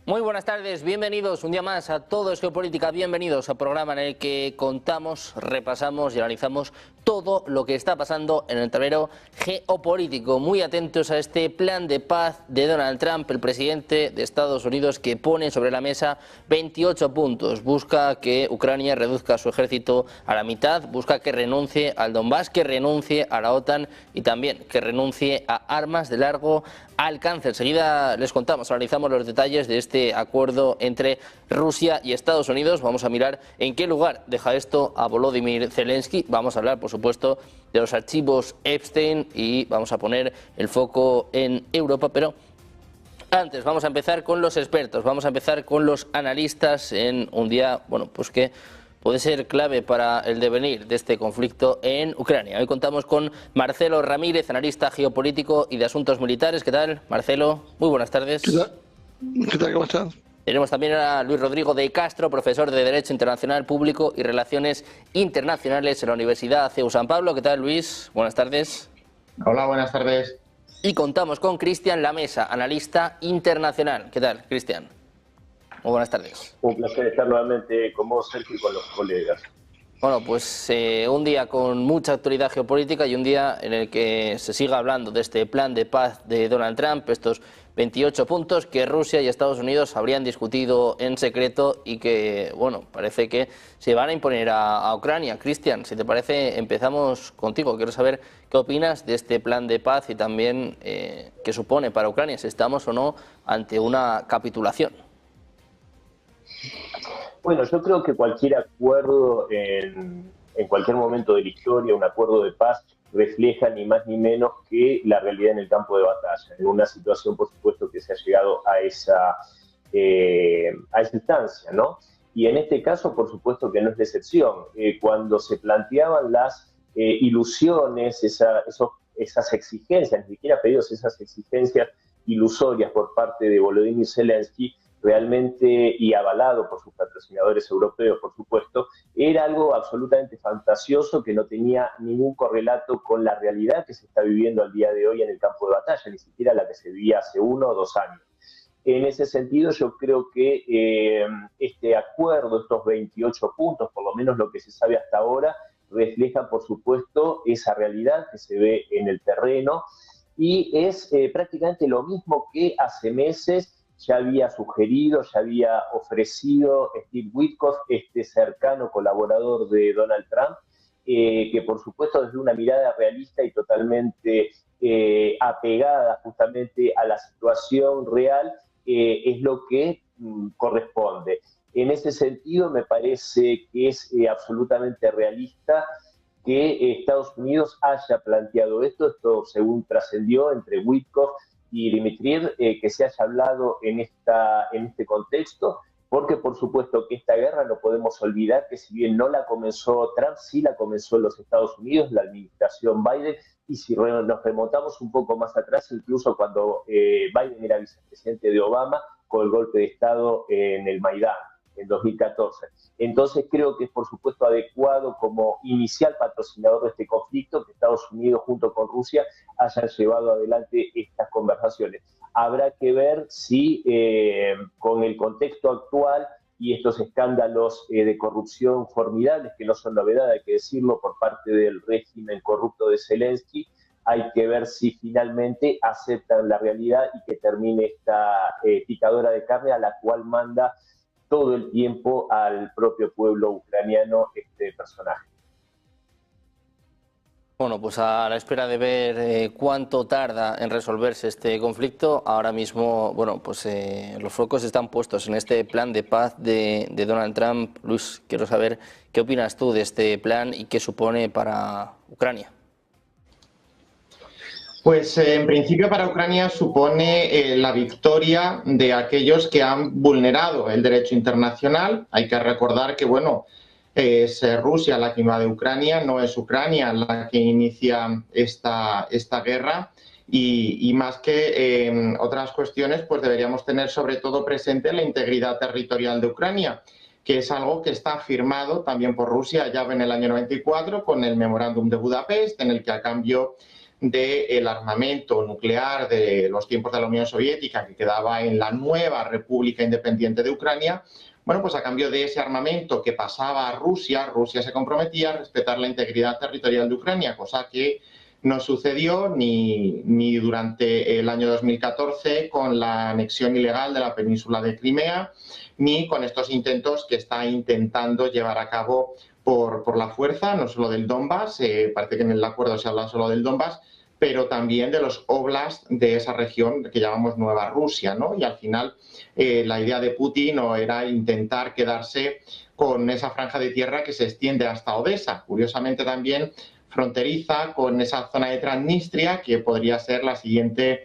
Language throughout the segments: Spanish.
Muy buenas tardes, bienvenidos un día más a Todo es Geopolítica, bienvenidos al programa en el que contamos, repasamos y analizamos todo lo que está pasando en el tablero geopolítico. Muy atentos a este plan de paz de Donald Trump, el presidente de Estados Unidos, que pone sobre la mesa 28 puntos. Busca que Ucrania reduzca su ejército a la mitad, busca que renuncie al Donbass, que renuncie a la OTAN y también que renuncie a armas de largo alcance. Enseguida les contamos, analizamos los detalles de este acuerdo entre Rusia y Estados Unidos. Vamos a mirar en qué lugar deja esto a Volodymyr Zelensky. Vamos a hablar, por supuesto, de los archivos Epstein y vamos a poner el foco en Europa, pero antes vamos a empezar con los expertos, vamos a empezar con los analistas en un día, bueno, pues que puede ser clave para el devenir de este conflicto en Ucrania. Hoy contamos con Marcelo Ramírez, analista geopolítico y de asuntos militares. ¿Qué tal, Marcelo? Muy buenas tardes. ¿Qué tal? ¿Qué tal? ¿Cómo estás? Tenemos también a Luis Rodrigo de Castro, profesor de Derecho Internacional Público y Relaciones Internacionales en la Universidad CEU San Pablo. ¿Qué tal, Luis? Buenas tardes. Hola, buenas tardes. Y contamos con Cristian Lamesa, analista internacional. ¿Qué tal, Cristian? Muy buenas tardes. Un placer estar nuevamente con vos, Sergio, y con los colegas. Bueno, pues un día con mucha actualidad geopolítica y un día en el que se siga hablando de este plan de paz de Donald Trump, estos 28 puntos que Rusia y Estados Unidos habrían discutido en secreto y que, bueno, parece que se van a imponer a Ucrania. Cristian, si te parece, empezamos contigo. Quiero saber qué opinas de este plan de paz y también qué supone para Ucrania, si estamos o no ante una capitulación. Bueno, yo creo que cualquier acuerdo en cualquier momento de la historia, un acuerdo de paz, refleja ni más ni menos que la realidad en el campo de batalla, en una situación, por supuesto, que se ha llegado a esa instancia, ¿no? Y en este caso, por supuesto que no es la excepción. Cuando se planteaban las ilusiones, esas exigencias, ni siquiera pedidos, esas exigencias ilusorias por parte de Volodymyr Zelensky, realmente, y avalado por sus patrocinadores europeos, por supuesto, era algo absolutamente fantasioso que no tenía ningún correlato con la realidad que se está viviendo al día de hoy en el campo de batalla, ni siquiera la que se vivía hace 1 o 2 años. En ese sentido, yo creo que este acuerdo, estos 28 puntos, por lo menos lo que se sabe hasta ahora, reflejan, por supuesto, esa realidad que se ve en el terreno y es prácticamente lo mismo que hace meses ya había sugerido, ya había ofrecido Steve Witkoff, este cercano colaborador de Donald Trump, que por supuesto desde una mirada realista y totalmente apegada justamente a la situación real, es lo que corresponde. En ese sentido me parece que es absolutamente realista que Estados Unidos haya planteado esto según trascendió entre Witkoff y Dmitriev, que se haya hablado en este contexto, porque por supuesto que esta guerra no podemos olvidar que si bien no la comenzó Trump, sí la comenzó en los Estados Unidos, la administración Biden, y si nos remontamos un poco más atrás, incluso cuando Biden era vicepresidente de Obama, con el golpe de Estado en el Maidán, en 2014. Entonces creo que es por supuesto adecuado como inicial patrocinador de este conflicto que Estados Unidos junto con Rusia hayan llevado adelante estas conversaciones. Habrá que ver si con el contexto actual y estos escándalos de corrupción formidables, que no son novedad, hay que decirlo, por parte del régimen corrupto de Zelensky, hay que ver si finalmente aceptan la realidad y que termine esta picadora de carne a la cual manda todo el tiempo al propio pueblo ucraniano este personaje. Bueno, pues a la espera de ver cuánto tarda en resolverse este conflicto, ahora mismo, bueno, pues los focos están puestos en este plan de paz de Donald Trump. Luis, quiero saber qué opinas tú de este plan y qué supone para Ucrania. Pues en principio para Ucrania supone la victoria de aquellos que han vulnerado el derecho internacional. Hay que recordar que, bueno, es Rusia la que invade Ucrania, no es Ucrania la que inicia esta guerra. Y más que otras cuestiones, pues deberíamos tener sobre todo presente la integridad territorial de Ucrania, que es algo que está firmado también por Rusia ya en el año 94 con el Memorándum de Budapest, en el que a cambio del armamento nuclear de los tiempos de la Unión Soviética, que quedaba en la nueva República Independiente de Ucrania. Bueno, pues a cambio de ese armamento que pasaba a Rusia, Rusia se comprometía a respetar la integridad territorial de Ucrania, cosa que no sucedió ni durante el año 2014 con la anexión ilegal de la península de Crimea, ni con estos intentos que está intentando llevar a cabo por la fuerza, no solo del Donbass, parece que en el acuerdo se habla solo del Donbass, pero también de los oblasts de esa región que llamamos Nueva Rusia, ¿no? Y al final la idea de Putin no era intentar quedarse con esa franja de tierra que se extiende hasta Odessa. Curiosamente también fronteriza con esa zona de Transnistria, que podría ser la siguiente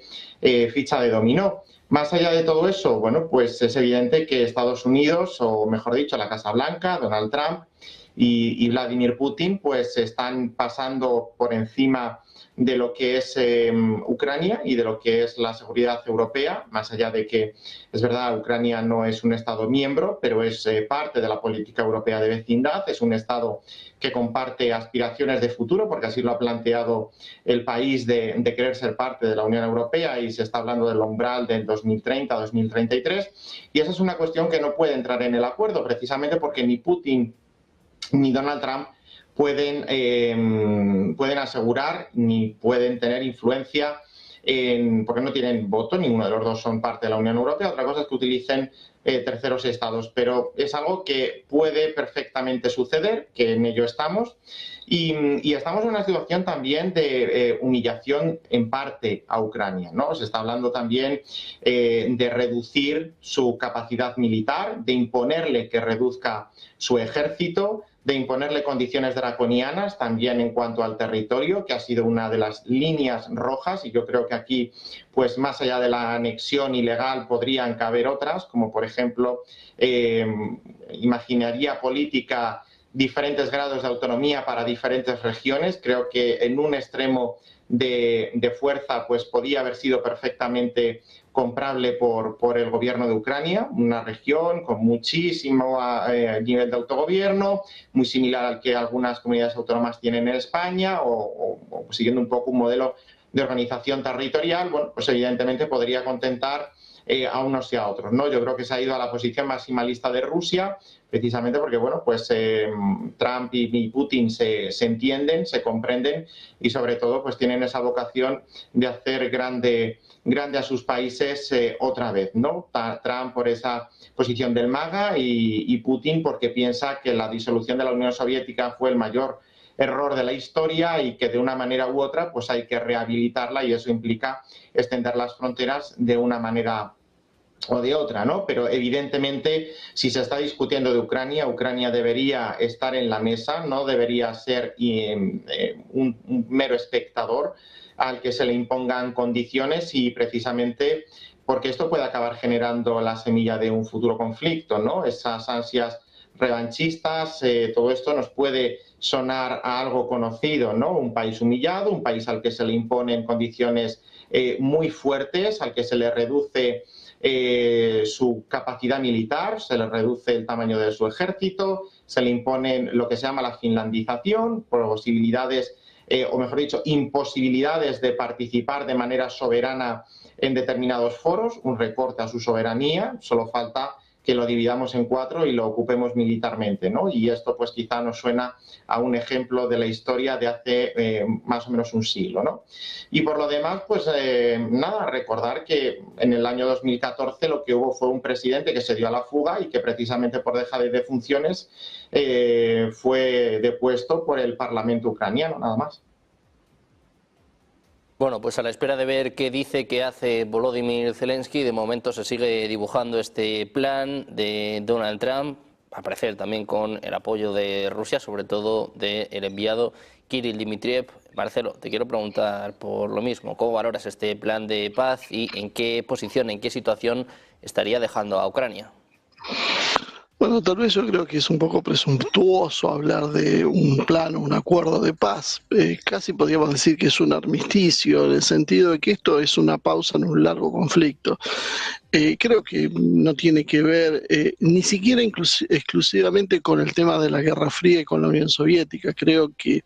ficha de dominó. Más allá de todo eso, bueno, pues es evidente que Estados Unidos, o mejor dicho, la Casa Blanca, Donald Trump y Vladimir Putin, pues están pasando por encima de lo que es Ucrania y de lo que es la seguridad europea, más allá de que, es verdad, Ucrania no es un Estado miembro, pero es parte de la política europea de vecindad, es un Estado que comparte aspiraciones de futuro, porque así lo ha planteado el país de querer ser parte de la Unión Europea, y se está hablando del umbral del 2030-2033, y esa es una cuestión que no puede entrar en el acuerdo, precisamente porque ni Putin ni Donald Trump pueden asegurar ni pueden tener influencia porque no tienen voto, ninguno de los dos son parte de la Unión Europea. Otra cosa es que utilicen terceros estados, pero es algo que puede perfectamente suceder, que en ello estamos, y estamos en una situación también de humillación en parte a Ucrania, ¿no? Se está hablando también de reducir su capacidad militar, de imponerle que reduzca su ejército, de imponerle condiciones draconianas también en cuanto al territorio, que ha sido una de las líneas rojas, y yo creo que aquí, pues más allá de la anexión ilegal, podrían caber otras, como por ejemplo, imaginaría política, diferentes grados de autonomía para diferentes regiones. Creo que en un extremo de fuerza pues podía haber sido perfectamente comprable por el gobierno de Ucrania, una región con muchísimo nivel de autogobierno, muy similar al que algunas comunidades autónomas tienen en España, o siguiendo un poco un modelo de organización territorial. Bueno, pues evidentemente podría contentar a unos y a otros, ¿no? Yo creo que se ha ido a la posición maximalista de Rusia, precisamente porque, bueno, pues Trump y Putin se entienden, se comprenden, y sobre todo pues tienen esa vocación de hacer grande a sus países otra vez, ¿no? Trump por esa posición del MAGA y Putin porque piensa que la disolución de la Unión Soviética fue el mayor error de la historia y que de una manera u otra pues hay que rehabilitarla, y eso implica extender las fronteras de una manera o de otra, ¿no? Pero evidentemente, si se está discutiendo de Ucrania, Ucrania debería estar en la mesa, no debería ser un mero espectador al que se le impongan condiciones, y precisamente porque esto puede acabar generando la semilla de un futuro conflicto, ¿no? Esas ansias revanchistas, todo esto nos puede sonar a algo conocido, ¿no? Un país humillado, un país al que se le imponen condiciones muy fuertes, al que se le reduce su capacidad militar, se le reduce el tamaño de su ejército, se le imponen lo que se llama la finlandización, posibilidades, o mejor dicho, imposibilidades de participar de manera soberana en determinados foros, un recorte a su soberanía, solo falta que lo dividamos en 4 y lo ocupemos militarmente, ¿no? Y esto pues quizá nos suena a un ejemplo de la historia de hace más o menos un siglo, ¿no? Y por lo demás, pues nada, recordar que en el año 2014 lo que hubo fue un presidente que se dio a la fuga y que precisamente por dejadez de funciones fue depuesto por el Parlamento ucraniano, nada más. Bueno, pues a la espera de ver qué dice, qué hace Volodymyr Zelensky, de momento se sigue dibujando este plan de Donald Trump, al parecer también con el apoyo de Rusia, sobre todo del enviado Kirill Dmitriev. Marcelo, te quiero preguntar por lo mismo, ¿cómo valoras este plan de paz y en qué posición, en qué situación estaría dejando a Ucrania? Bueno, tal vez yo creo que es un poco presuntuoso hablar de un plan o un acuerdo de paz. Casi podríamos decir que es un armisticio, en el sentido de que esto es una pausa en un largo conflicto. Creo que no tiene que ver ni siquiera exclusivamente con el tema de la Guerra Fría y con la Unión Soviética. Creo que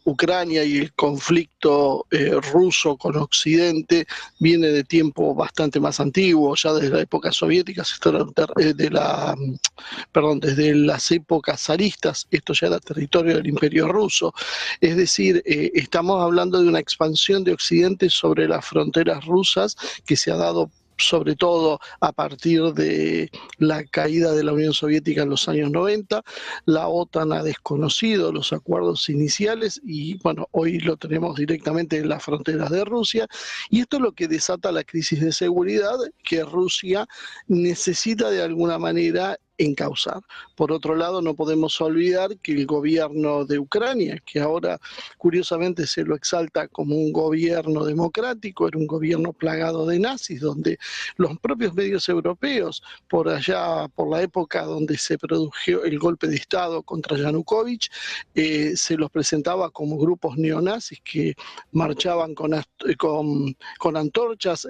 Ucrania y el conflicto ruso con Occidente viene de tiempo bastante más antiguo, ya desde la época soviética, desde las épocas zaristas, esto ya era territorio del Imperio Ruso. Es decir, estamos hablando de una expansión de Occidente sobre las fronteras rusas que se ha dado sobre todo a partir de la caída de la Unión Soviética en los años 90. La OTAN ha desconocido los acuerdos iniciales y, bueno, hoy lo tenemos directamente en las fronteras de Rusia. Y esto es lo que desata la crisis de seguridad que Rusia necesita de alguna manera encauzar. Por otro lado, no podemos olvidar que el gobierno de Ucrania, que ahora curiosamente se lo exalta como un gobierno democrático, era un gobierno plagado de nazis, donde los propios medios europeos, por allá, por la época donde se produjo el golpe de Estado contra Yanukovych, se los presentaba como grupos neonazis que marchaban con antorchas,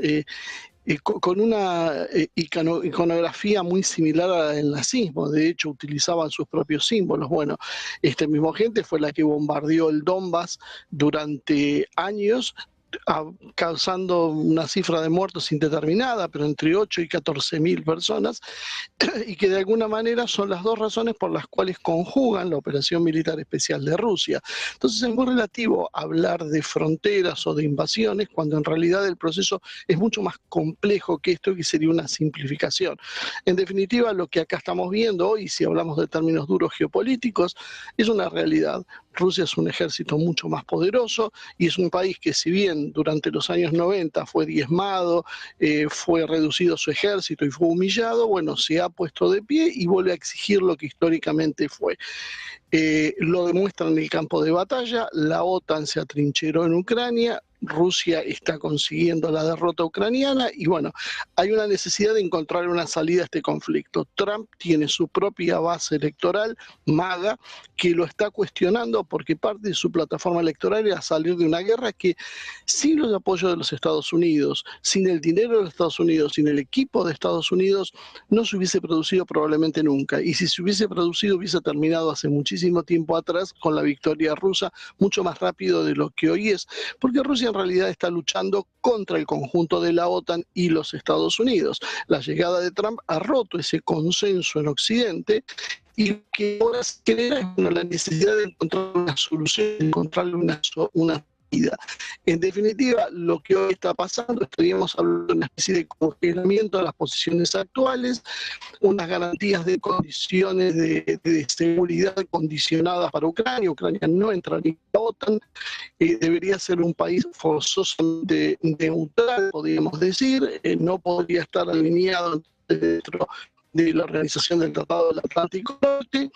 con una iconografía muy similar a la del nazismo. De hecho, utilizaban sus propios símbolos. Bueno, esta misma gente fue la que bombardeó el Donbass durante años, causando una cifra de muertos indeterminada, pero entre 8 y 14.000 personas, y que de alguna manera son las dos razones por las cuales conjugan la operación militar especial de Rusia. Entonces es muy relativo hablar de fronteras o de invasiones, cuando en realidad el proceso es mucho más complejo que esto, que sería una simplificación. En definitiva, lo que acá estamos viendo hoy, si hablamos de términos duros geopolíticos, es una realidad. Rusia es un ejército mucho más poderoso y es un país que, si bien durante los años 90 fue diezmado, fue reducido su ejército y fue humillado, bueno, se ha puesto de pie y vuelve a exigir lo que históricamente fue. Lo demuestra en el campo de batalla. La OTAN se atrincheró en Ucrania, Rusia está consiguiendo la derrota ucraniana y, bueno, hay una necesidad de encontrar una salida a este conflicto. Trump tiene su propia base electoral, MAGA, que lo está cuestionando porque parte de su plataforma electoral era salir de una guerra que, sin los apoyos de los Estados Unidos, sin el dinero de los Estados Unidos, sin el equipo de Estados Unidos, no se hubiese producido probablemente nunca. Y si se hubiese producido, hubiese terminado hace muchísimo tiempo atrás con la victoria rusa, mucho más rápido de lo que hoy es, porque Rusia en realidad está luchando contra el conjunto de la OTAN y los Estados Unidos. La llegada de Trump ha roto ese consenso en Occidente y lo que ahora se crea es la necesidad de encontrar una solución, de encontrarle una salida. En definitiva, lo que hoy está pasando, estaríamos hablando de una especie de congelamiento de las posiciones actuales, unas garantías de condiciones de seguridad condicionadas para Ucrania. Ucrania no entraría en la OTAN, debería ser un país forzosamente neutral, podríamos decir, no podría estar alineado dentro de la Organización del Tratado del Atlántico Norte,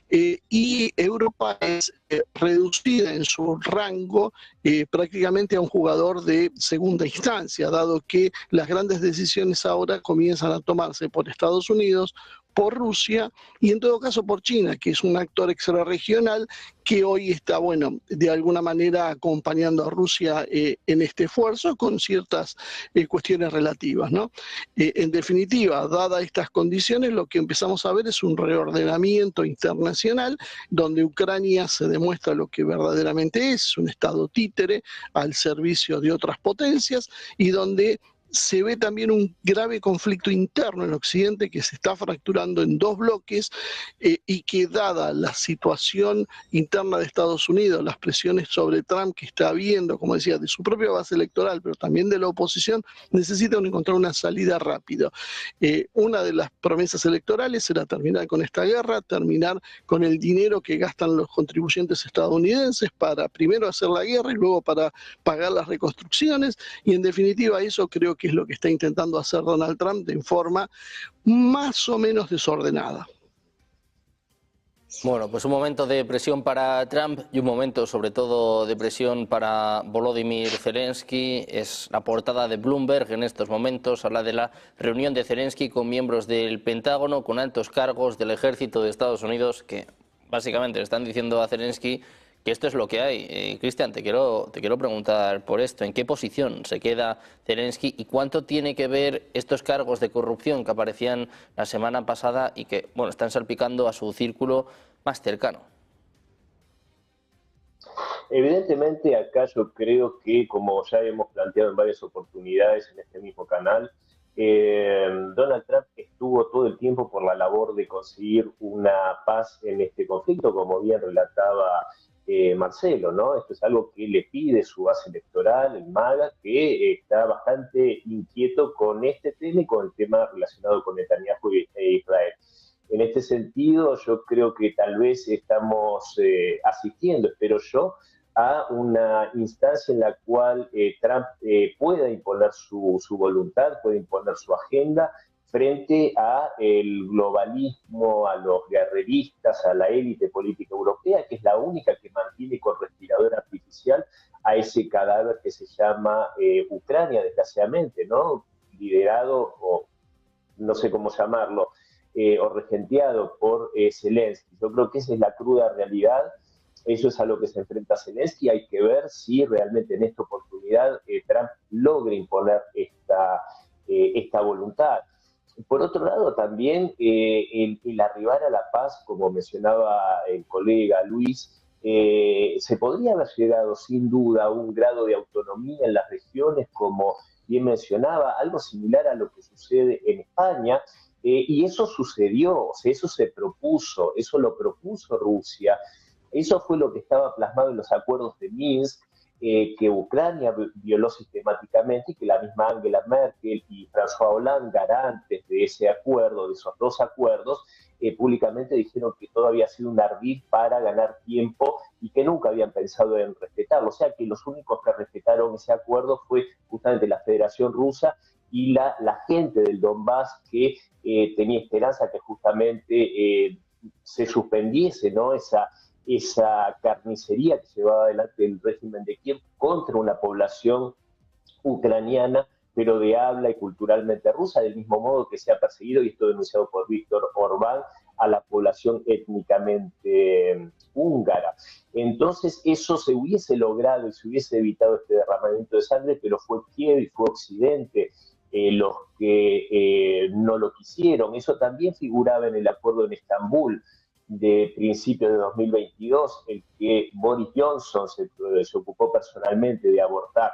y Europa es reducida en su rango prácticamente a un jugador de segunda instancia, dado que las grandes decisiones ahora comienzan a tomarse por Estados Unidos, por Rusia y en todo caso por China, que es un actor extrarregional que hoy está, bueno, de alguna manera acompañando a Rusia en este esfuerzo con ciertas cuestiones relativas, ¿no? En definitiva, dadas estas condiciones, lo que empezamos a ver es un reordenamiento internacional donde Ucrania se demuestra lo que verdaderamente es, un estado títere al servicio de otras potencias, y donde se ve también un grave conflicto interno en Occidente que se está fracturando en dos bloques, y que, dada la situación interna de Estados Unidos, las presiones sobre Trump que está habiendo, como decía, de su propia base electoral, pero también de la oposición, necesitan encontrar una salida rápida. Una de las promesas electorales era terminar con esta guerra, terminar con el dinero que gastan los contribuyentes estadounidenses para primero hacer la guerra y luego para pagar las reconstrucciones, y en definitiva eso creo que es lo que está intentando hacer Donald Trump de forma más o menos desordenada. Bueno, pues un momento de presión para Trump y un momento sobre todo de presión para Volodymyr Zelensky. Es la portada de Bloomberg en estos momentos. Habla de la reunión de Zelensky con miembros del Pentágono, con altos cargos del ejército de Estados Unidos, que básicamente le están diciendo a Zelensky que esto es lo que hay. Cristian, te quiero preguntar por esto. ¿En qué posición se queda Zelensky y cuánto tiene que ver estos cargos de corrupción que aparecían la semana pasada y que, bueno, están salpicando a su círculo más cercano? Evidentemente acá yo creo que, como ya hemos planteado en varias oportunidades en este mismo canal, Donald Trump estuvo todo el tiempo por la labor de conseguir una paz en este conflicto, como bien relataba Marcelo, ¿no? Esto es algo que le pide su base electoral, el MAGA, que está bastante inquieto con este tema y con el tema relacionado con Netanyahu e Israel. En este sentido, yo creo que tal vez estamos asistiendo, espero yo, a una instancia en la cual Trump pueda imponer su voluntad, pueda imponer su agenda frente a el globalismo, a los guerreristas, a la élite política europea, que es la única que mantiene con respirador artificial a ese cadáver que se llama Ucrania, desgraciadamente, ¿no? Liderado, o no sé cómo llamarlo, o regenteado por Zelensky. Yo creo que esa es la cruda realidad. Eso es a lo que se enfrenta Zelensky. Hay que ver si realmente en esta oportunidad Trump logra imponer esta voluntad. Por otro lado, también el arribar a la paz, como mencionaba el colega Luis, se podría haber llegado sin duda a un grado de autonomía en las regiones, como bien mencionaba, algo similar a lo que sucede en España, y eso sucedió, o sea, eso se propuso, eso lo propuso Rusia, eso fue lo que estaba plasmado en los acuerdos de Minsk, que Ucrania violó sistemáticamente y que la misma Angela Merkel y François Hollande, garantes de ese acuerdo, de esos dos acuerdos, públicamente dijeron que todo había sido un ardid para ganar tiempo y que nunca habían pensado en respetarlo. O sea que los únicos que respetaron ese acuerdo fue justamente la Federación Rusa y la gente del Donbass, que tenía esperanza que justamente se suspendiese, ¿no?, esa carnicería que llevaba adelante el régimen de Kiev contra una población ucraniana, pero de habla y culturalmente rusa, del mismo modo que se ha perseguido, y esto denunciado por Víctor Orbán, a la población étnicamente húngara. Entonces eso se hubiese logrado y se hubiese evitado este derramamiento de sangre, pero fue Kiev y fue Occidente los que no lo quisieron. Eso también figuraba en el acuerdo en Estambul de principios de 2022, el que Boris Johnson se ocupó personalmente de abortar.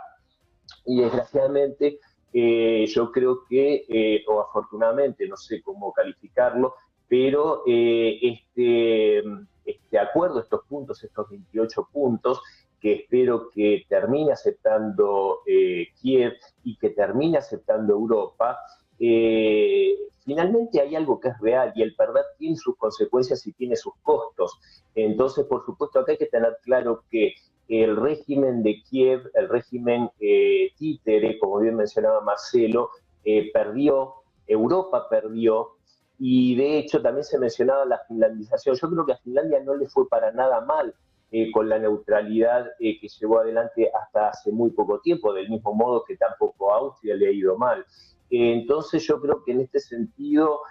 Y desgraciadamente yo creo que, o afortunadamente, no sé cómo calificarlo, pero este acuerdo, estos puntos, estos 28 puntos, que espero que termine aceptando Kiev y que termine aceptando Europa, finalmente hay algo que es real, y el perder tiene sus consecuencias y tiene sus costos. Entonces, por supuesto, acá hay que tener claro que el régimen de Kiev, el régimen títere, como bien mencionaba Marcelo, perdió, Europa perdió, y de hecho también se mencionaba la finlandización. Yo creo que a Finlandia no le fue para nada mal con la neutralidad que llevó adelante hasta hace muy poco tiempo, del mismo modo que tampoco a Austria le ha ido mal. Entonces yo creo que en este sentido,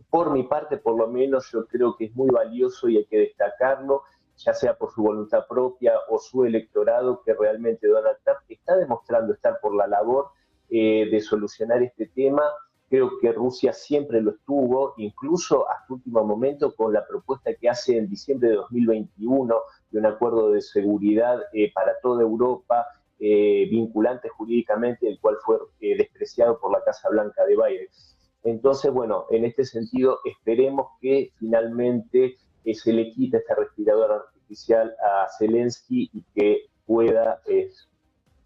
por mi parte por lo menos, yo creo que es muy valioso y hay que destacarlo, ya sea por su voluntad propia o su electorado, que realmente Donald Trump está demostrando estar por la labor de solucionar este tema. Creo que Rusia siempre lo estuvo, incluso hasta último momento, con la propuesta que hace en diciembre de 2021 de un acuerdo de seguridad para toda Europa, vinculante jurídicamente, el cual fue despreciado por la Casa Blanca de Biden. Entonces, bueno, en este sentido, esperemos que finalmente se le quite este respirador artificial a Zelensky y que pueda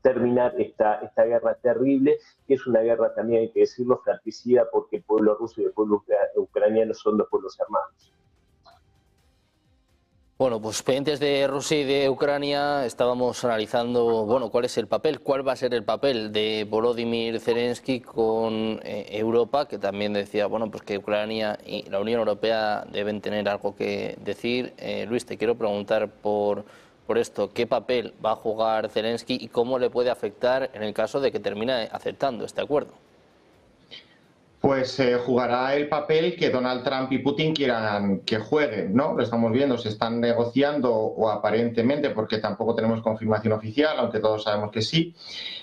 terminar esta guerra terrible, que es una guerra, también hay que decirlo, fratricida, porque el pueblo ruso y el pueblo ucraniano son dos pueblos hermanos. Bueno, pues pendientes de Rusia y de Ucrania, estábamos analizando, bueno, cuál es el papel, cuál va a ser el papel de Volodymyr Zelensky con Europa, que también decía, bueno, pues que Ucrania y la Unión Europea deben tener algo que decir. Luis, te quiero preguntar por esto, ¿qué papel va a jugar Zelensky y cómo le puede afectar en el caso de que termine aceptando este acuerdo? Pues jugará el papel que Donald Trump y Putin quieran que jueguen, ¿no? Lo estamos viendo, se están negociando, o aparentemente, porque tampoco tenemos confirmación oficial, aunque todos sabemos que sí,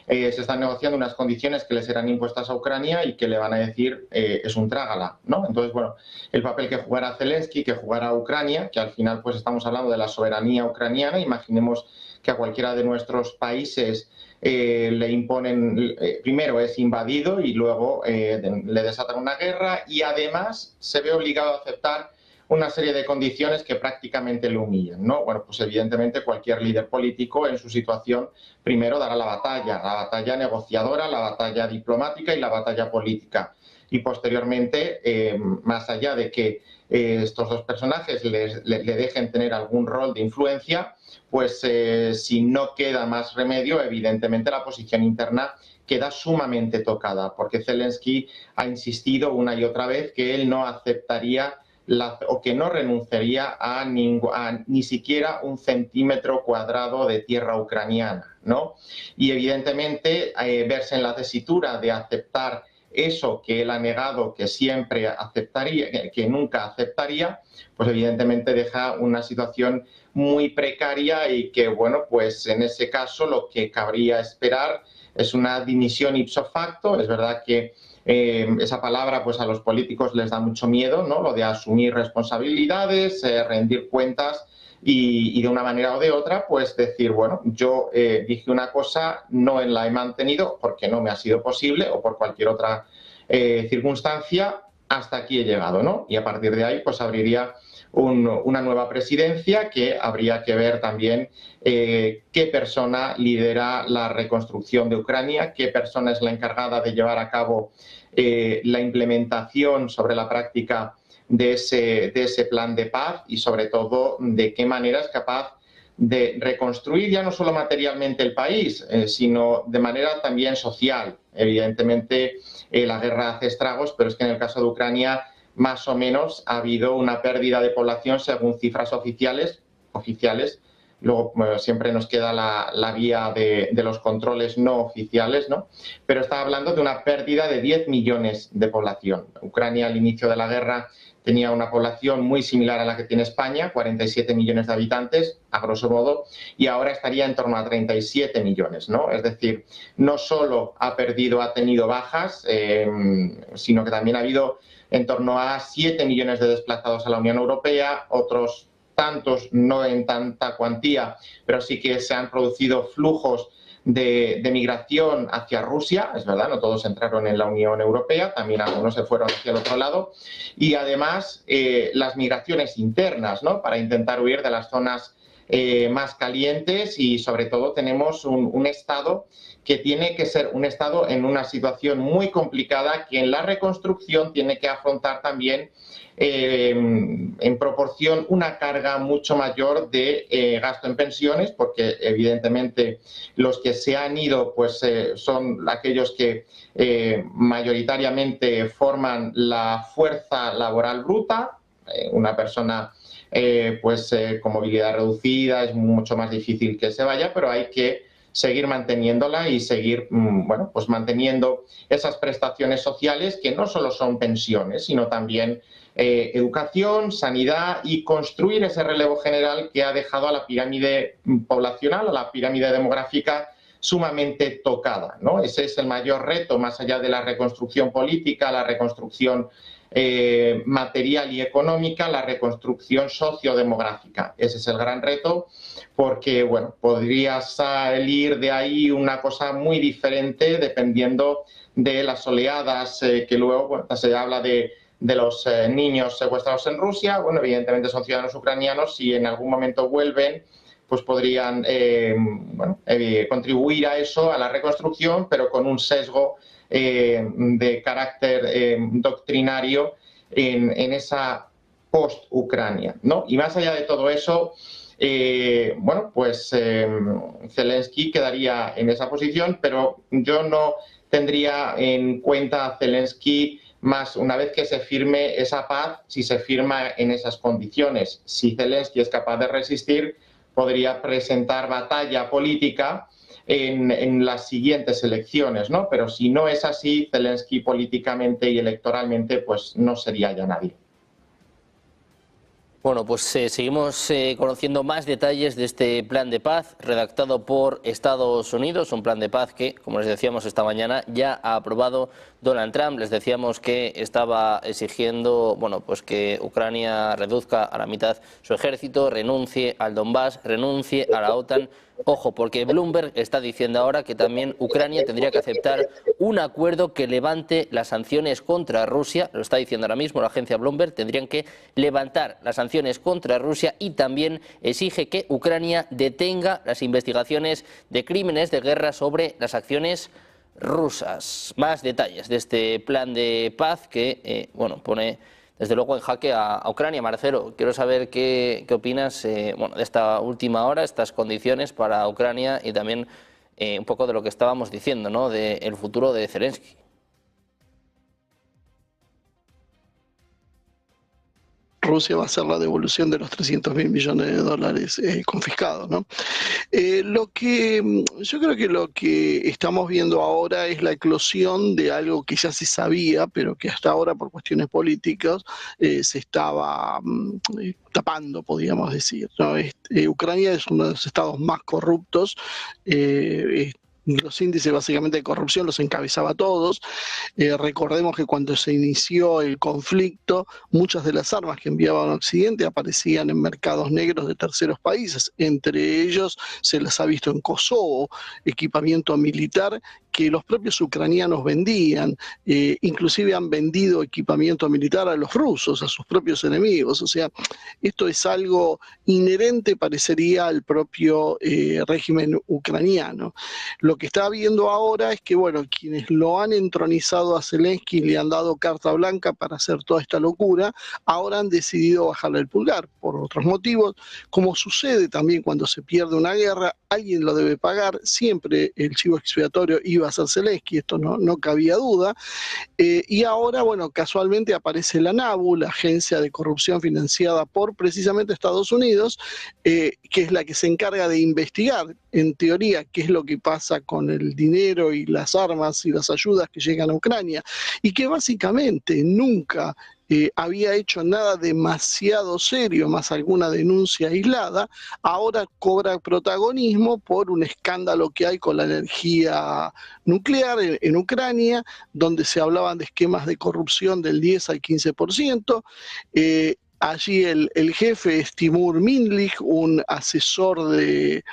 se están negociando unas condiciones que le serán impuestas a Ucrania y que le van a decir es un trágala, ¿no? Entonces, bueno, el papel que jugará Zelensky, que jugará Ucrania, que al final pues estamos hablando de la soberanía ucraniana. Imaginemos que a cualquiera de nuestros países le imponen, primero es invadido y luego le desatan una guerra, y además se ve obligado a aceptar una serie de condiciones que prácticamente le humillan, ¿no? Bueno, pues evidentemente cualquier líder político en su situación primero dará la batalla negociadora, la batalla diplomática y la batalla política. Y posteriormente, más allá de que estos dos personajes le dejen tener algún rol de influencia, pues si no queda más remedio, evidentemente la posición interna queda sumamente tocada, porque Zelensky ha insistido una y otra vez que él no aceptaría o que no renunciaría a ni siquiera un centímetro cuadrado de tierra ucraniana, ¿no? Y evidentemente verse en la tesitura de aceptar eso que él ha negado que siempre aceptaría, que nunca aceptaría, pues evidentemente deja una situación muy precaria, y que, bueno, pues en ese caso lo que cabría esperar es una dimisión ipso facto. Es verdad que esa palabra pues a los políticos les da mucho miedo, ¿no? Lo de asumir responsabilidades, rendir cuentas y de una manera o de otra pues decir, bueno, yo dije una cosa, no la he mantenido porque no me ha sido posible o por cualquier otra circunstancia, hasta aquí he llegado, ¿no? Y a partir de ahí pues abriría una nueva presidencia, que habría que ver también qué persona lidera la reconstrucción de Ucrania, qué persona es la encargada de llevar a cabo la implementación sobre la práctica de ese plan de paz, y sobre todo de qué manera es capaz de reconstruir ya no solo materialmente el país, sino de manera también social. Evidentemente la guerra hace estragos, pero es que en el caso de Ucrania más o menos ha habido una pérdida de población según cifras oficiales. Luego siempre nos queda la vía de los controles no oficiales, ¿no? Pero está hablando de una pérdida de 10 millones de población. Ucrania al inicio de la guerra tenía una población muy similar a la que tiene España, 47 millones de habitantes, a grosso modo, y ahora estaría en torno a 37 millones, ¿no? Es decir, no solo ha tenido bajas, sino que también ha habido en torno a 7 millones de desplazados a la Unión Europea, otros tantos, no en tanta cuantía, pero sí que se han producido flujos de migración hacia Rusia. Es verdad, no todos entraron en la Unión Europea, también algunos se fueron hacia el otro lado, y además las migraciones internas, ¿no? Para intentar huir de las zonas más calientes, y sobre todo tenemos un Estado que tiene que ser un Estado en una situación muy complicada, que en la reconstrucción tiene que afrontar también en proporción una carga mucho mayor de gasto en pensiones, porque evidentemente los que se han ido pues son aquellos que mayoritariamente forman la fuerza laboral bruta. Una persona con movilidad reducida es mucho más difícil que se vaya, pero hay que seguir manteniéndola y seguir pues manteniendo esas prestaciones sociales, que no solo son pensiones, sino también educación, sanidad, y construir ese relevo general que ha dejado a la pirámide poblacional, a la pirámide demográfica sumamente tocada, ¿no? Ese es el mayor reto, más allá de la reconstrucción política, la reconstrucción material y económica, la reconstrucción sociodemográfica. Ese es el gran reto, porque bueno, podría salir de ahí una cosa muy diferente dependiendo de las oleadas que luego se habla de los niños secuestrados en Rusia. Bueno, evidentemente son ciudadanos ucranianos, y en algún momento vuelven, pues podrían contribuir a eso, a la reconstrucción, pero con un sesgo de carácter doctrinario en esa post-Ucrania, ¿no? Y más allá de todo eso, Zelensky quedaría en esa posición, pero yo no tendría en cuenta a Zelensky más una vez que se firme esa paz, si se firma en esas condiciones. Si Zelensky es capaz de resistir, podría presentar batalla política en las siguientes elecciones, ¿no? Pero si no es así, Zelensky políticamente y electoralmente pues no sería ya nadie. Bueno, pues seguimos conociendo más detalles de este plan de paz redactado por Estados Unidos, un plan de paz que, como les decíamos esta mañana, ya ha aprobado Donald Trump. Les decíamos que estaba exigiendo, bueno, pues que Ucrania reduzca a la mitad su ejército, renuncie al Donbass, renuncie a la OTAN. Ojo, porque Bloomberg está diciendo ahora que también Ucrania tendría que aceptar un acuerdo que levante las sanciones contra Rusia. Lo está diciendo ahora mismo la agencia Bloomberg. Tendrían que levantar las sanciones contra Rusia y también exige que Ucrania detenga las investigaciones de crímenes de guerra sobre las acciones rusas. Más detalles de este plan de paz que, bueno, pone desde luego en jaque a Ucrania. Marcelo, quiero saber qué opinas bueno, de esta última hora, estas condiciones para Ucrania y también un poco de lo que estábamos diciendo, ¿no?, del futuro de Zelensky. Rusia va a hacer la devolución de los 300.000 millones de dólares confiscados, ¿no? Yo creo que lo que estamos viendo ahora es la eclosión de algo que ya se sabía, pero que hasta ahora por cuestiones políticas se estaba tapando, podríamos decir, ¿no? Ucrania es uno de los estados más corruptos. Los índices básicamente de corrupción los encabezaba todos. Recordemos que cuando se inició el conflicto, muchas de las armas que enviaban a Occidente aparecían en mercados negros de terceros países. Entre ellos se las ha visto en Kosovo, equipamiento militar que los propios ucranianos vendían, inclusive han vendido equipamiento militar a los rusos, a sus propios enemigos. O sea, esto es algo inherente, parecería, al propio régimen ucraniano. Lo que está viendo ahora es que, bueno, quienes lo han entronizado a Zelensky, le han dado carta blanca para hacer toda esta locura, ahora han decidido bajarle el pulgar por otros motivos. Como sucede también cuando se pierde una guerra, alguien lo debe pagar, siempre el chivo expiatorio iba a ser Zelensky, esto no cabía duda, y ahora, bueno, casualmente aparece la NABU, la agencia de corrupción financiada por precisamente Estados Unidos, que es la que se encarga de investigar, en teoría, qué es lo que pasa con el dinero y las armas y las ayudas que llegan a Ucrania, y que básicamente nunca había hecho nada demasiado serio, más alguna denuncia aislada, ahora cobra protagonismo por un escándalo que hay con la energía nuclear en Ucrania, donde se hablaban de esquemas de corrupción del 10 al 15%. Allí el jefe es Timur Minlich, un asesor de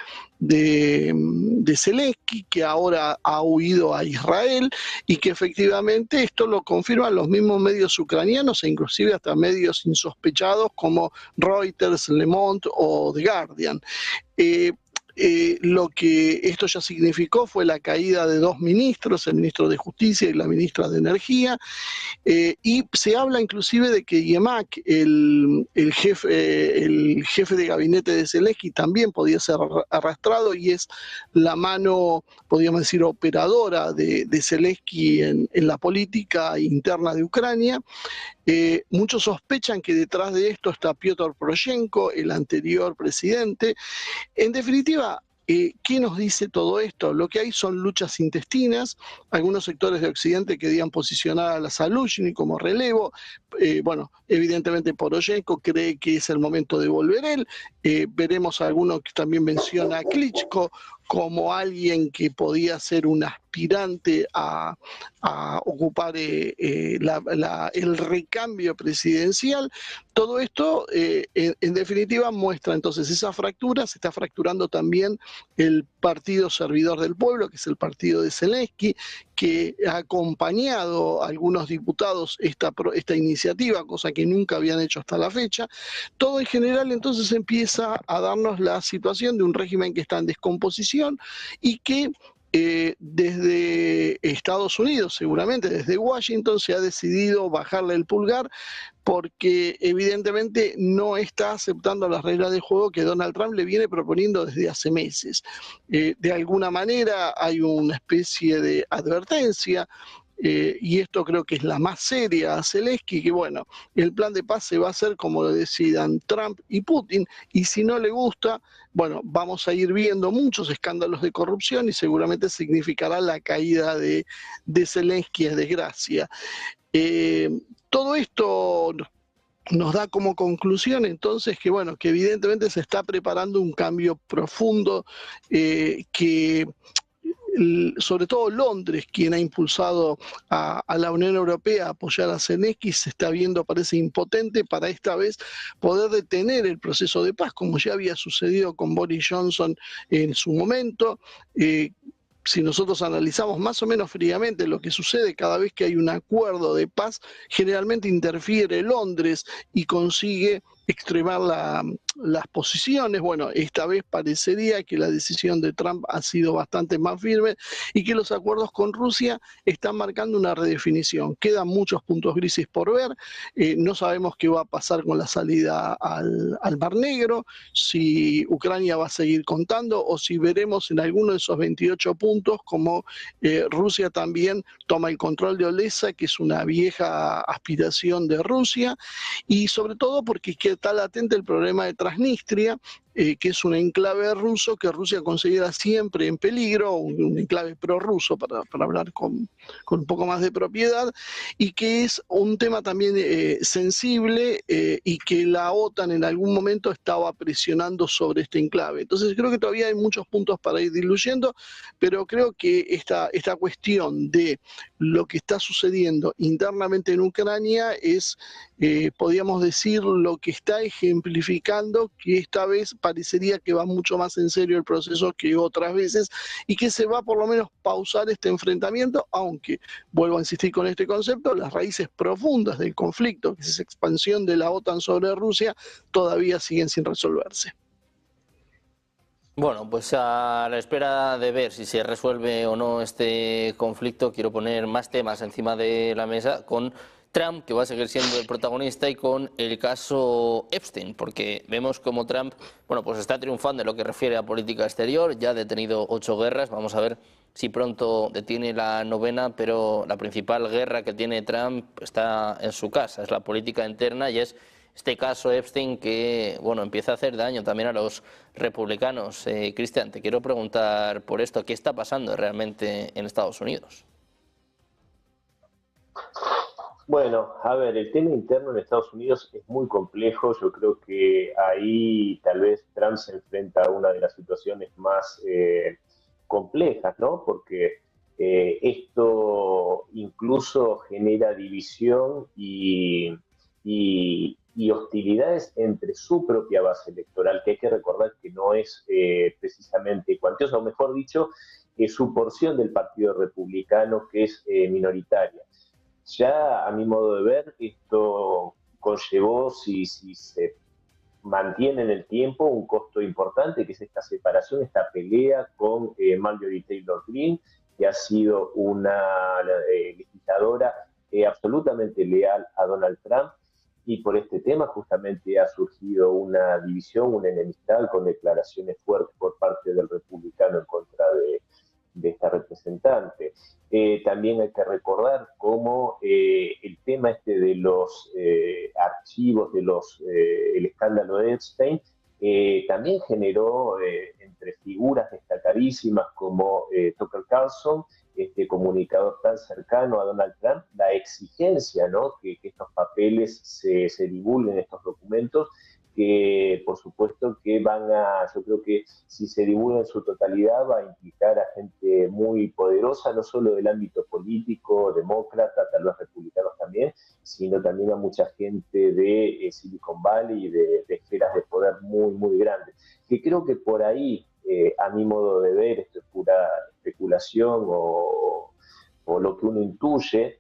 Zelensky, que ahora ha huido a Israel, y que efectivamente esto lo confirman los mismos medios ucranianos e inclusive hasta medios insospechados como Reuters, Le Monde o The Guardian. Lo que esto ya significó fue la caída de dos ministros, el ministro de Justicia y la ministra de Energía, y se habla inclusive de que Yemak, el jefe de gabinete de Zelensky, también podía ser arrastrado y es la mano, podríamos decir, operadora de Zelensky en la política interna de Ucrania. Muchos sospechan que detrás de esto está Piotr Poroshenko, el anterior presidente. En definitiva, ¿qué nos dice todo esto? Lo que hay son luchas intestinas, algunos sectores de Occidente querían posicionar a la Zaluzhny como relevo. Bueno, evidentemente Poroshenko cree que es el momento de volver él. Veremos a alguno que también menciona a Klitschko como alguien que podía ser un aspirante a ocupar el recambio presidencial. Todo esto, en definitiva, muestra entonces esa fractura. Se está fracturando también el Partido Servidor del Pueblo, que es el partido de Zelensky, que ha acompañado a algunos diputados esta iniciativa, cosa que nunca habían hecho hasta la fecha. Todo en general entonces empieza a darnos la situación de un régimen que está en descomposición y que desde Estados Unidos, seguramente desde Washington, se ha decidido bajarle el pulgar porque evidentemente no está aceptando las reglas de juego que Donald Trump le viene proponiendo desde hace meses. De alguna manera hay una especie de advertencia y esto creo que es la más seria a Zelensky, que bueno, el plan de paz se va a hacer como lo decidan Trump y Putin, y si no le gusta, bueno, vamos a ir viendo muchos escándalos de corrupción y seguramente significará la caída de Zelensky, es desgracia. Todo esto nos da como conclusión entonces que bueno, que evidentemente se está preparando un cambio profundo, que sobre todo Londres, quien ha impulsado a la Unión Europea a apoyar a Zelensky, se está viendo, parece impotente para esta vez poder detener el proceso de paz, como ya había sucedido con Boris Johnson en su momento. Si nosotros analizamos más o menos fríamente lo que sucede cada vez que hay un acuerdo de paz, generalmente interfiere Londres y consigue extremar las posiciones. Bueno, esta vez parecería que la decisión de Trump ha sido bastante más firme y que los acuerdos con Rusia están marcando una redefinición. Quedan muchos puntos grises por ver. No sabemos qué va a pasar con la salida al Mar Negro, si Ucrania va a seguir contando o si veremos en alguno de esos 28 puntos como Rusia también toma el control de Odessa, que es una vieja aspiración de Rusia, y sobre todo porque está latente el problema de Transnistria, que es un enclave ruso que Rusia considera siempre en peligro, un enclave prorruso para hablar con un poco más de propiedad, y que es un tema también sensible, y que la OTAN en algún momento estaba presionando sobre este enclave. Entonces creo que todavía hay muchos puntos para ir diluyendo, pero creo que esta cuestión de lo que está sucediendo internamente en Ucrania es, podríamos decir, lo que está ejemplificando que esta vez parecería que va mucho más en serio el proceso que otras veces y que se va por lo menos pausar este enfrentamiento, aunque, vuelvo a insistir con este concepto, las raíces profundas del conflicto, que es esa expansión de la OTAN sobre Rusia, todavía siguen sin resolverse. Bueno, pues a la espera de ver si se resuelve o no este conflicto, quiero poner más temas encima de la mesa con Trump, que va a seguir siendo el protagonista, y con el caso Epstein, porque vemos como Trump, bueno, pues está triunfando en lo que refiere a política exterior, ya ha detenido 8 guerras, vamos a ver si pronto detiene la 9ª, pero la principal guerra que tiene Trump está en su casa, es la política interna y es este caso Epstein que, bueno, empieza a hacer daño también a los republicanos. Cristian, te quiero preguntar por esto, ¿qué está pasando realmente en Estados Unidos? Bueno, a ver, el tema interno en Estados Unidos es muy complejo. Yo creo que ahí tal vez Trump se enfrenta a una de las situaciones más complejas, ¿no? Porque esto incluso genera división y hostilidades entre su propia base electoral, que hay que recordar que no es precisamente cuantiosa, o mejor dicho, su porción del Partido Republicano, que es minoritaria. Ya a mi modo de ver, esto conllevó, si se mantiene en el tiempo, un costo importante, que es esta separación, esta pelea con Marjorie Taylor Greene, que ha sido una legisladora absolutamente leal a Donald Trump, y por este tema justamente ha surgido una división, una enemistad con declaraciones fuertes por parte del republicano en contra de esta representante. También hay que recordar cómo el tema este de los archivos, el escándalo de Epstein, también generó entre figuras destacadísimas como Tucker Carlson, este comunicador tan cercano a Donald Trump, la exigencia, ¿no?, que estos papeles se divulguen, estos documentos, que por supuesto que yo creo que si se divulga en su totalidad va a implicar a gente muy poderosa, no solo del ámbito político, demócrata, tal vez republicanos también, sino también a mucha gente de Silicon Valley y de esferas de poder muy, muy grandes. Que creo que por ahí, a mi modo de ver, esto es pura especulación o lo que uno intuye,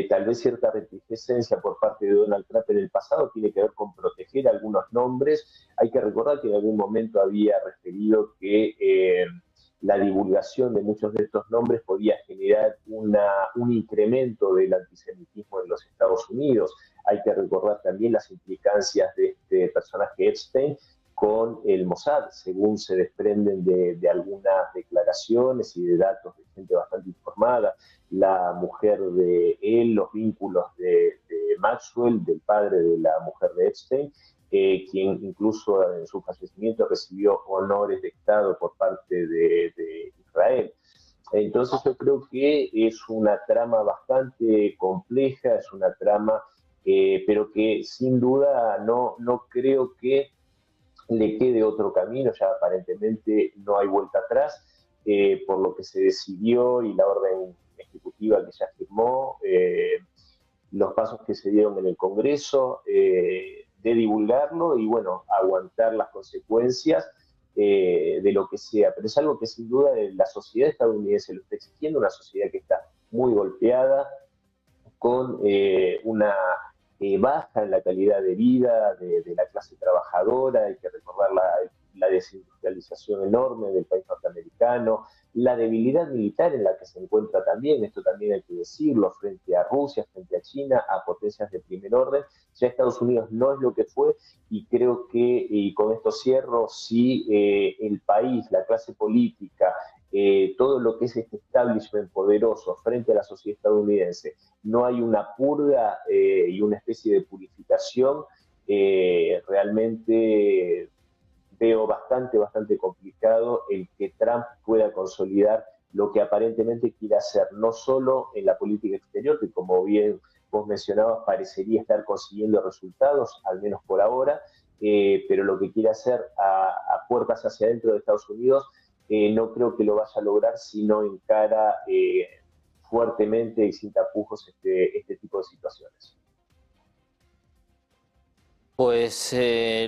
tal vez cierta reticencia por parte de Donald Trump en el pasado tiene que ver con proteger algunos nombres. Hay que recordar que en algún momento había referido que la divulgación de muchos de estos nombres podía generar un incremento del antisemitismo en los Estados Unidos. Hay que recordar también las implicancias de este personaje Epstein con el Mossad, según se desprenden de algunas declaraciones y de datos de gente bastante informada. La mujer de él, los vínculos de Maxwell, del padre de la mujer de Epstein, quien incluso en su fallecimiento recibió honores de Estado por parte de Israel. Entonces yo creo que es una trama bastante compleja, es una trama, pero que sin duda no creo que le quede otro camino, ya aparentemente no hay vuelta atrás, por lo que se decidió y la orden ejecutiva que ya firmó, los pasos que se dieron en el Congreso, de divulgarlo y bueno, aguantar las consecuencias de lo que sea, pero es algo que sin duda la sociedad estadounidense lo está exigiendo, una sociedad que está muy golpeada, con una baja en la calidad de vida de la clase trabajadora. Hay que recordar la desindustrialización enorme del país norteamericano, la debilidad militar en la que se encuentra también, esto también hay que decirlo, frente a Rusia, frente a China, a potencias de primer orden. Ya Estados Unidos no es lo que fue, y creo que, y con esto cierro, si el país, la clase política, todo lo que es este establishment poderoso frente a la sociedad estadounidense, no hay una purga y una especie de purificación, realmente veo bastante complicado el que Trump pueda consolidar lo que aparentemente quiere hacer, no solo en la política exterior, que como bien vos mencionabas parecería estar consiguiendo resultados, al menos por ahora, pero lo que quiere hacer a puertas hacia adentro de Estados Unidos, no creo que lo vaya a lograr si no encara fuertemente y sin tapujos este tipo de situaciones. Pues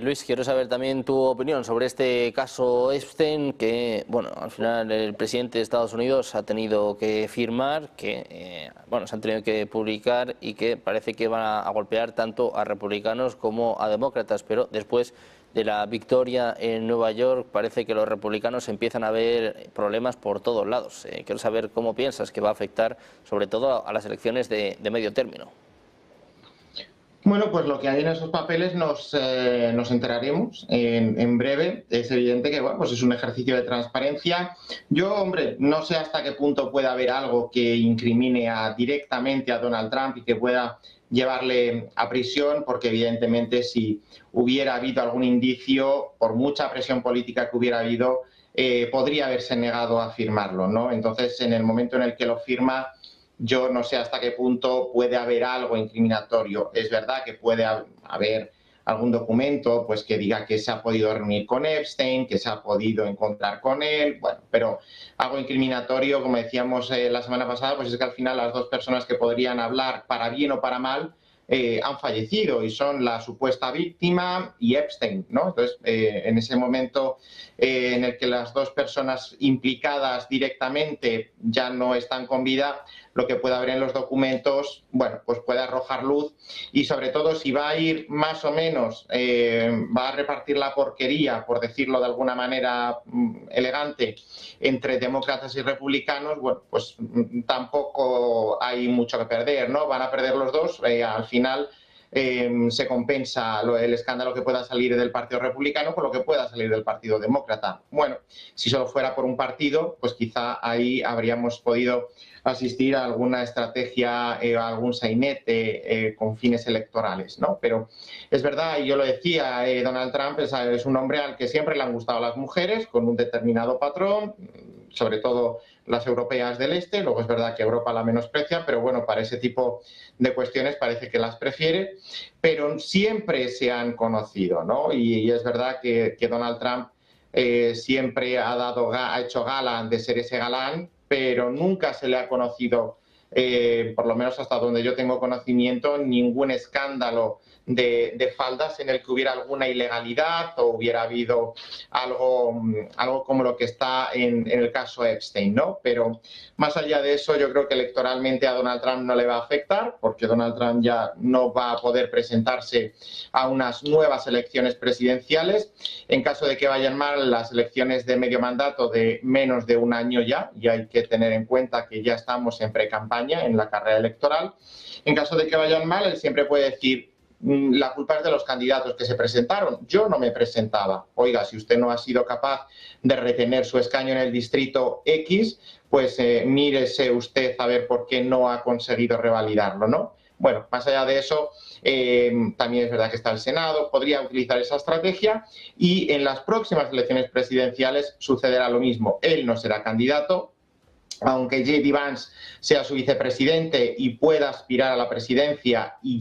Luis, quiero saber también tu opinión sobre este caso Epstein, que bueno, al final el presidente de Estados Unidos ha tenido que firmar, que bueno, se han tenido que publicar y que parece que van a golpear tanto a republicanos como a demócratas, pero después de la victoria en Nueva York parece que los republicanos empiezan a ver problemas por todos lados. Quiero saber cómo piensas que va a afectar sobre todo a las elecciones de medio término. Bueno, pues lo que hay en esos papeles nos enteraremos en breve. Es evidente que bueno, pues es un ejercicio de transparencia. Yo, hombre, no sé hasta qué punto puede haber algo que incrimine directamente a Donald Trump y que pueda llevarle a prisión, porque evidentemente si hubiera habido algún indicio, por mucha presión política que hubiera habido, podría haberse negado a firmarlo, ¿no? Entonces, en el momento en el que lo firma, yo no sé hasta qué punto puede haber algo incriminatorio. Es verdad que puede haber algún documento pues, que diga que se ha podido reunir con Epstein, que se ha podido encontrar con él, bueno, pero algo incriminatorio, como decíamos la semana pasada, pues es que al final las dos personas que podrían hablar para bien o para mal han fallecido y son la supuesta víctima y Epstein, ¿no? Entonces, en ese momento en el que las dos personas implicadas directamente ya no están con vida, lo que pueda haber en los documentos, bueno, pues puede arrojar luz y sobre todo si va a ir más o menos, va a repartir la porquería, por decirlo de alguna manera elegante, entre demócratas y republicanos, bueno, pues tampoco hay mucho que perder, ¿no? Van a perder los dos, al final se compensa el escándalo que pueda salir del Partido Republicano con lo que pueda salir del Partido Demócrata. Bueno, si solo fuera por un partido, pues quizá ahí habríamos podido asistir a alguna estrategia, a algún sainete con fines electorales, ¿no? Pero es verdad, y yo lo decía, Donald Trump es un hombre al que siempre le han gustado las mujeres, con un determinado patrón, sobre todo las europeas del este. Luego es verdad que Europa la menosprecia, pero bueno, para ese tipo de cuestiones parece que las prefiere, pero siempre se han conocido, ¿no? Y es verdad que Donald Trump siempre ha hecho gala de ser ese galán, pero nunca se le ha conocido, por lo menos hasta donde yo tengo conocimiento, ningún escándalo de faldas en el que hubiera alguna ilegalidad o hubiera habido algo como lo que está en el caso Epstein, ¿no? Pero más allá de eso, yo creo que electoralmente a Donald Trump no le va a afectar, porque Donald Trump ya no va a poder presentarse a unas nuevas elecciones presidenciales. En caso de que vayan mal las elecciones de medio mandato de menos de un año ya, y hay que tener en cuenta que ya estamos en pre-campaña, en la carrera electoral. En caso de que vayan mal, él siempre puede decir: la culpa es de los candidatos que se presentaron. Yo no me presentaba. Oiga, si usted no ha sido capaz de retener su escaño en el distrito X, pues mírese usted a ver por qué no ha conseguido revalidarlo, ¿no? Bueno, más allá de eso, también es verdad que está el Senado, podría utilizar esa estrategia y en las próximas elecciones presidenciales sucederá lo mismo. Él no será candidato, aunque J.D. Vance sea su vicepresidente y pueda aspirar a la presidencia y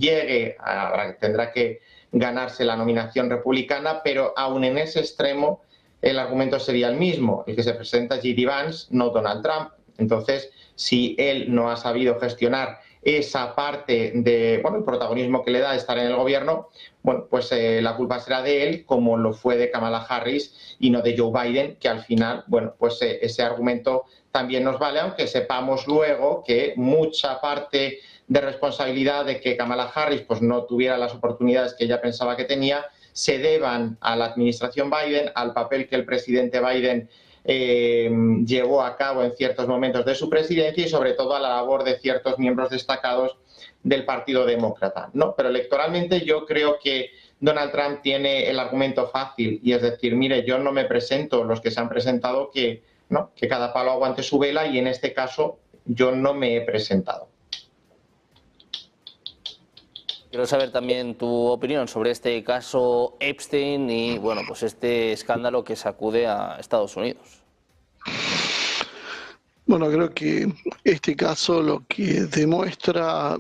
tendrá que ganarse la nominación republicana, pero aún en ese extremo el argumento sería el mismo, el que se presenta J.D. Vance, no Donald Trump. Entonces, si él no ha sabido gestionar esa parte de, el protagonismo que le da estar en el gobierno, pues la culpa será de él, como lo fue de Kamala Harris y no de Joe Biden, que al final, ese argumento también nos vale, aunque sepamos luego que mucha parte de responsabilidad de que Kamala Harris pues no tuviera las oportunidades que ella pensaba que tenía, se deban a la administración Biden, al papel que el presidente Biden llevó a cabo en ciertos momentos de su presidencia y sobre todo a la labor de ciertos miembros destacados del Partido Demócrata, ¿no? Pero electoralmente yo creo que Donald Trump tiene el argumento fácil y es decir, mire, yo no me presento, los que se han presentado que cada palo aguante su vela y en este caso yo no me he presentado. Quiero saber también tu opinión sobre este caso Epstein y, pues este escándalo que sacude a Estados Unidos. Bueno, creo que este caso lo que demuestra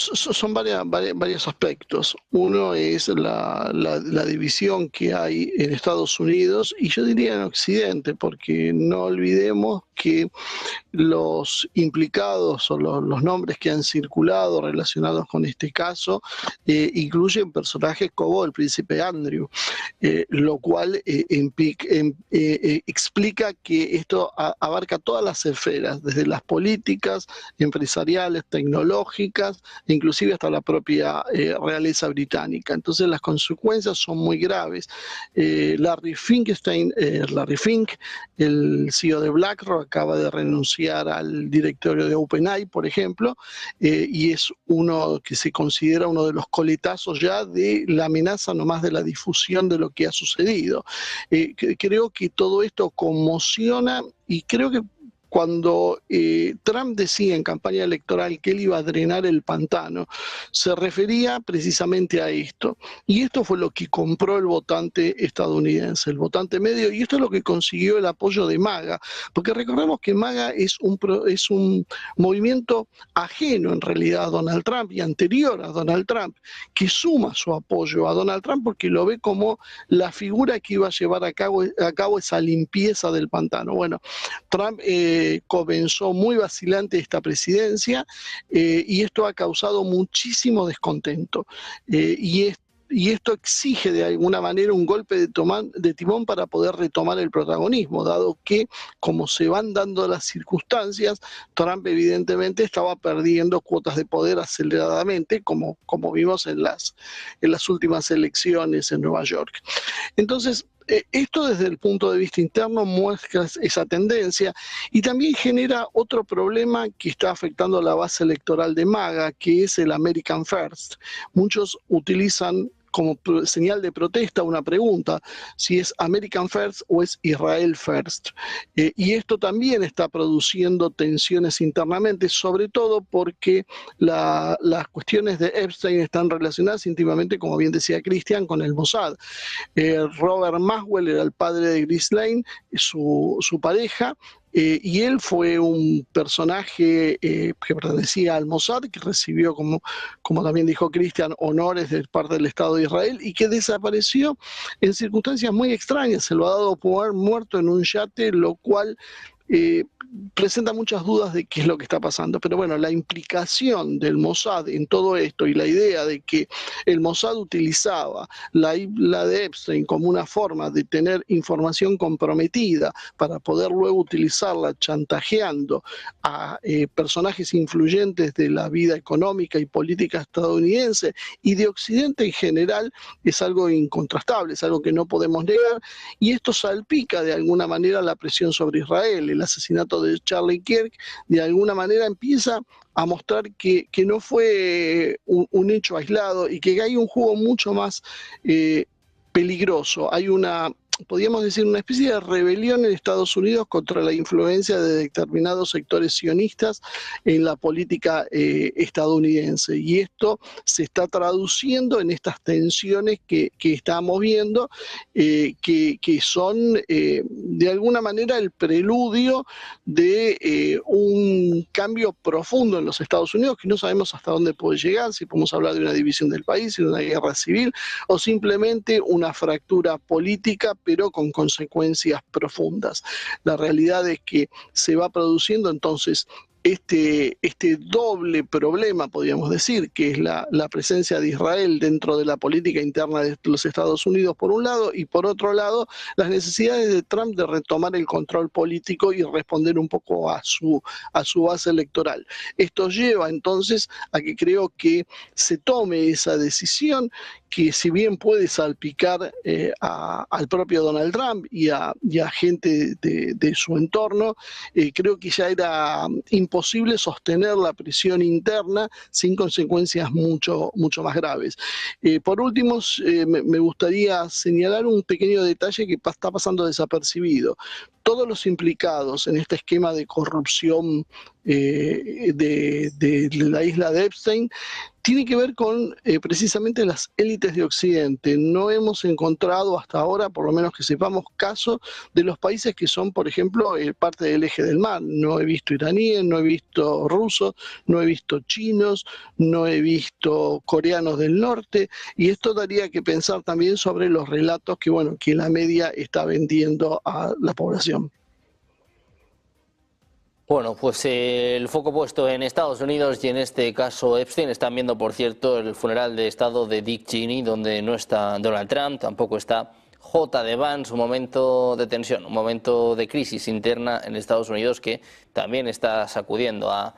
son varios aspectos. Uno es la división que hay en Estados Unidos y yo diría en Occidente, porque no olvidemos que los implicados o los nombres que han circulado relacionados con este caso incluyen personajes como el príncipe Andrew, lo cual explica que esto abarca todas las esferas, desde las políticas, empresariales, tecnológicas, inclusive hasta la propia realeza británica. Entonces las consecuencias son muy graves. Larry Fink, el CEO de BlackRock, acaba de renunciar al directorio de OpenAI, por ejemplo, y es uno que se considera uno de los coletazos ya de la amenaza nomás de la difusión de lo que ha sucedido. Creo que todo esto conmociona y creo que cuando Trump decía en campaña electoral que él iba a drenar el pantano, se refería precisamente a esto. Y esto fue lo que compró el votante estadounidense, el votante medio, y esto es lo que consiguió el apoyo de MAGA. Porque recordemos que MAGA es un movimiento ajeno en realidad a Donald Trump y anterior a Donald Trump, que suma su apoyo a Donald Trump porque lo ve como la figura que iba a llevar a cabo esa limpieza del pantano. Bueno, Trump comenzó muy vacilante esta presidencia y esto ha causado muchísimo descontento y esto exige de alguna manera un golpe de timón para poder retomar el protagonismo, dado que, como se van dando las circunstancias, Trump evidentemente estaba perdiendo cuotas de poder aceleradamente, como vimos en las últimas elecciones en Nueva York. Entonces, esto desde el punto de vista interno muestra esa tendencia y también genera otro problema que está afectando a la base electoral de MAGA, que es el American First. Muchos utilizan como señal de protesta una pregunta, si es American First o es Israel First. Y esto también está produciendo tensiones internamente, sobre todo porque las cuestiones de Epstein están relacionadas íntimamente, como bien decía Cristian, con el Mossad. Robert Maxwell era el padre de Ghislaine, su pareja, y él fue un personaje que pertenecía al Mossad, que recibió, como también dijo Cristian, honores de parte del Estado de Israel y que desapareció en circunstancias muy extrañas. Se lo ha dado por haber muerto en un yate, lo cual presenta muchas dudas de qué es lo que está pasando. Pero bueno, la implicación del Mossad en todo esto y la idea de que el Mossad utilizaba la isla de Epstein como una forma de tener información comprometida para poder luego utilizarla chantajeando a personajes influyentes de la vida económica y política estadounidense y de Occidente en general, es algo incontrastable, es algo que no podemos negar, y esto salpica de alguna manera la presión sobre Israel. el asesinato de Charlie Kirk, de alguna manera empieza a mostrar que no fue un hecho aislado y que hay un juego mucho más peligroso. Hay podríamos decir, una especie de rebelión en Estados Unidos contra la influencia de determinados sectores sionistas en la política estadounidense. Y esto se está traduciendo en estas tensiones que estamos viendo, que son de alguna manera el preludio de un cambio profundo en los Estados Unidos, que no sabemos hasta dónde puede llegar, si podemos hablar de una división del país, de una guerra civil, o simplemente una fractura política, pero con consecuencias profundas. La realidad es que se va produciendo entonces este doble problema, podríamos decir, que es la presencia de Israel dentro de la política interna de los Estados Unidos por un lado, y por otro lado las necesidades de Trump de retomar el control político y responder un poco a su base electoral. Esto lleva entonces a que creo que se tome esa decisión, que si bien puede salpicar al propio Donald Trump y a gente de su entorno, creo que ya era imposible sostener la presión interna sin consecuencias mucho más graves. Por último, me gustaría señalar un pequeño detalle que está pasando desapercibido. Todos los implicados en este esquema de corrupción de la isla de Epstein tiene que ver con precisamente las élites de Occidente. No hemos encontrado hasta ahora, por lo menos que sepamos, casos de los países que son, por ejemplo, parte del eje del mar. No he visto iraníes, no he visto rusos, no he visto chinos, no he visto coreanos del norte, y esto daría que pensar también sobre los relatos que la media está vendiendo a la población. Bueno, pues el foco puesto en Estados Unidos y en este caso Epstein. Están viendo, por cierto, el funeral de estado de Dick Cheney, donde no está Donald Trump, tampoco está J.D. Vance. Un momento de tensión, un momento de crisis interna en Estados Unidos que también está sacudiendo a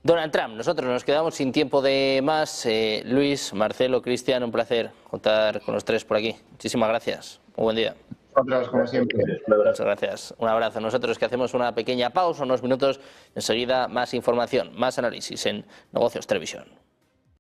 Donald Trump. Nosotros nos quedamos sin tiempo de más. Luis, Marcelo, Cristian, un placer contar con los tres por aquí. Muchísimas gracias. Muy buen día. Como siempre. Muchas gracias. Un abrazo. Nosotros que hacemos una pequeña pausa, unos minutos, enseguida más información, más análisis en Negocios Televisión.